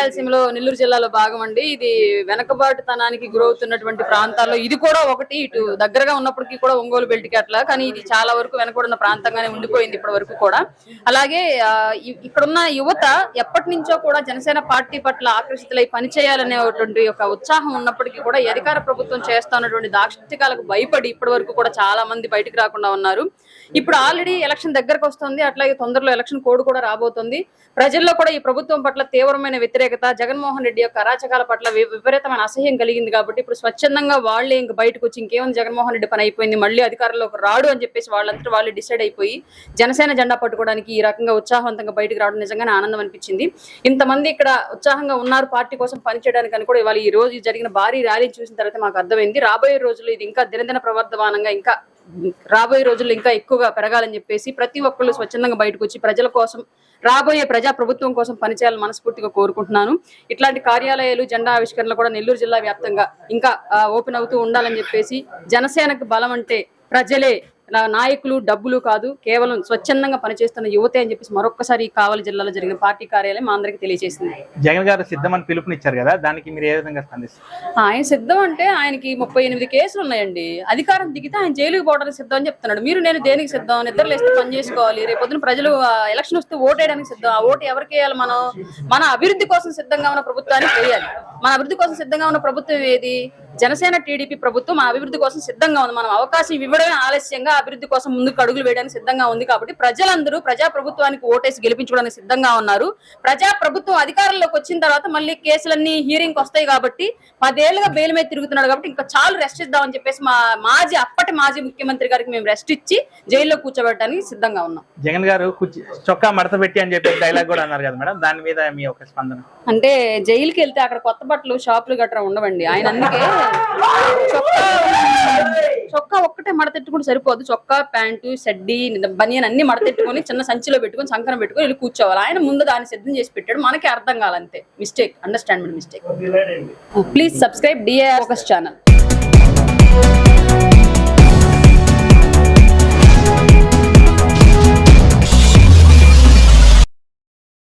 రాయలసీమలో నెల్లూరు జిల్లాలో భాగం అండి. ఇది వెనకబాటుతనానికి గురవుతున్నటువంటి ప్రాంతాల్లో ఇది కూడా ఒకటి. ఇటు దగ్గరగా ఉన్నప్పటికీ కూడా ఒంగోలు బెల్ట్కి అట్లా, కానీ ఇది చాలా వరకు వెనకబడిన ప్రాంతంగానే ఉండిపోయింది ఇప్పటి వరకు కూడా. అలాగే ఇక్కడున్న యువత ఎప్పటి నుంచో కూడా జనసేన పార్టీ పట్ల ఆకర్షితులై పనిచేయాలనేటువంటి ఒక ఉత్సాహం ఉన్నప్పటికీ కూడా అధికార ప్రభుత్వం చేస్తున్నటువంటి దాక్షిణ్యాలకు భయపడి ఇప్పటి వరకు కూడా చాలా మంది బయటకు రాకుండా ఉన్నారు. ఇప్పుడు ఆల్రెడీ ఎలక్షన్ దగ్గరకు వస్తుంది, అట్లాగే తొందరలో ఎలక్షన్ కోడ్ కూడా రాబోతుంది. ప్రజల్లో కూడా ఈ ప్రభుత్వం పట్ల తీవ్రమైన వ్యతిరేకత, జగన్మోహన్ రెడ్డి యొక్క అరాచకాల పట్ల విపరీతమైన అసహ్యం కలిగింది. కాబట్టి ఇప్పుడు స్వచ్ఛందంగా వాళ్లే ఇంక బయటకు వచ్చి ఇంకేముంది జగన్మోహన్ రెడ్డి పని అయిపోయింది, మళ్ళీ అధికారంలోకి రాడు అని చెప్పేసి వాళ్ళంతా వాళ్ళు డిసైడ్ అయిపోయి జనసేన జెండా పట్టుకోవడానికి ఈ రకంగా ఉత్సాహవంతంగా బయటకు రావడం నిజంగానే ఆనందం అనిపించింది. ఇంతమంది ఇక్కడ ఉత్సాహంగా ఉన్నారు పార్టీ కోసం పనిచేయడానికి అని కూడా ఇవాళ ఈ రోజు జరిగిన భారీ ర్యాలీ చూసిన తర్వాత మాకు అర్థమైంది. రాబోయే రోజుల్లో ఇది ఇంకా దినదిన ప్రవర్ధమానంగా ఇంకా రాబోయే రోజుల్లో ఇంకా ఎక్కువగా పెరగాలని చెప్పేసి ప్రతి ఒక్కళ్ళు స్వచ్ఛందంగా బయటకు వచ్చి ప్రజల కోసం, రాబోయే ప్రజా ప్రభుత్వం కోసం పనిచేయాలని మనస్ఫూర్తిగా కోరుకుంటున్నాను. ఇట్లాంటి కార్యాలయాలు, జెండా ఆవిష్కరణలు కూడా నెల్లూరు జిల్లా వ్యాప్తంగా ఇంకా ఓపెన్ అవుతూ ఉండాలని చెప్పేసి, జనసేనకు బలం అంటే ప్రజలే, నాయకులు డబ్బులు కాదు, కేవలం స్వచ్ఛందంగా పనిచేస్తున్న యువతే అని చెప్పేసి మరొకసారి కావలి జిల్లాలో జరిగిన పార్టీ కార్యాలయం మా అందరికి తెలియజేసింది. జగన్ గారు సిద్ధమని పిలుపునిచ్చారు కదా, దానికి మీరు ఏ విధంగా స్పందిస్తారు? ఆయన సిద్ధం అంటే ఆయనకి 38 కేసులు ఉన్నాయండి. అధికారం దిగితే ఆయన జైలుకి పోవడానికి సిద్ధం అని చెప్తున్నాడు. మీరు నేను దేనికి సిద్ధం? నిద్రలు వేస్తే పని చేసుకోవాలి. రేపొద్దున ప్రజలు ఎలక్షన్ వస్తే ఓటేయడానికి సిద్ధం. ఆ ఓటు ఎవరికి వేయాలి? మనం మన అభివృద్ధి కోసం సిద్ధంగా ఉన్న ప్రభుత్వానికి వేయాలి. మన అభివృద్ధి కోసం సిద్ధంగా ఉన్న ప్రభుత్వం ఏది? జనసేన టీడీపీ ప్రభుత్వం మన అభివృద్ధి కోసం సిద్ధంగా ఉంది. మనం అవకాశం ఇవ్వడమే ఆలస్యంగా అభివృద్ధి కోసం ముందుకు అడుగులు వేయడానికి సిద్ధంగా ఉంది. కాబట్టి ప్రజలందరూ ప్రజా ప్రభుత్వానికి ఓటేసి గెలిపించుకోవడానికి సిద్ధంగా ఉన్నారు. ప్రజా ప్రభుత్వం అధికారంలోకి వచ్చిన తర్వాత మళ్ళీ కేసులన్నీ హీరింగ్ వస్తాయి కాబట్టి 10 ఏళ్లుగా బెయిల్ మీద తిరుగుతున్నాడు కాబట్టి ఇంకా చాలు రెస్ట్ ఇద్దామని చెప్పేసి అప్పటి మాజీ ముఖ్యమంత్రి గారికి మేము రెస్ట్ ఇచ్చి జైల్లో కూర్చోబెట్టడానికి సిద్ధంగా ఉన్నాం. జగన్ గారు చొక్కా మడత పెట్టి అని చెప్పి డైలాగ్ కూడా అన్నారు కదా మేడం, దాని మీద మీ ఒక స్పందన? అంటే జైలుకి వెళ్తే అక్కడ కొత్త బట్టలు, షాపులు గట్రా ఉండవండి. ఆయన అందుకే చొక్కా ఒక్కటే మడతెట్టుకుంటే సరిపోదు. చొక్కా, ప్యాంటు, షడ్డీ, బనియన్ అన్ని మడతెట్టుకొని చిన్న సంచిలో పెట్టుకొని సంకరం పెట్టుకొని వెళ్ళి కూర్చోవాలి. ఆయన ముందు దాన్ని సిద్ధం చేసి పెట్టాడు, మనకి అర్థం కాలంతే. మిస్టేక్, అండర్స్టాండ్మెంట్ mistake. Please subscribe DI Focus channel.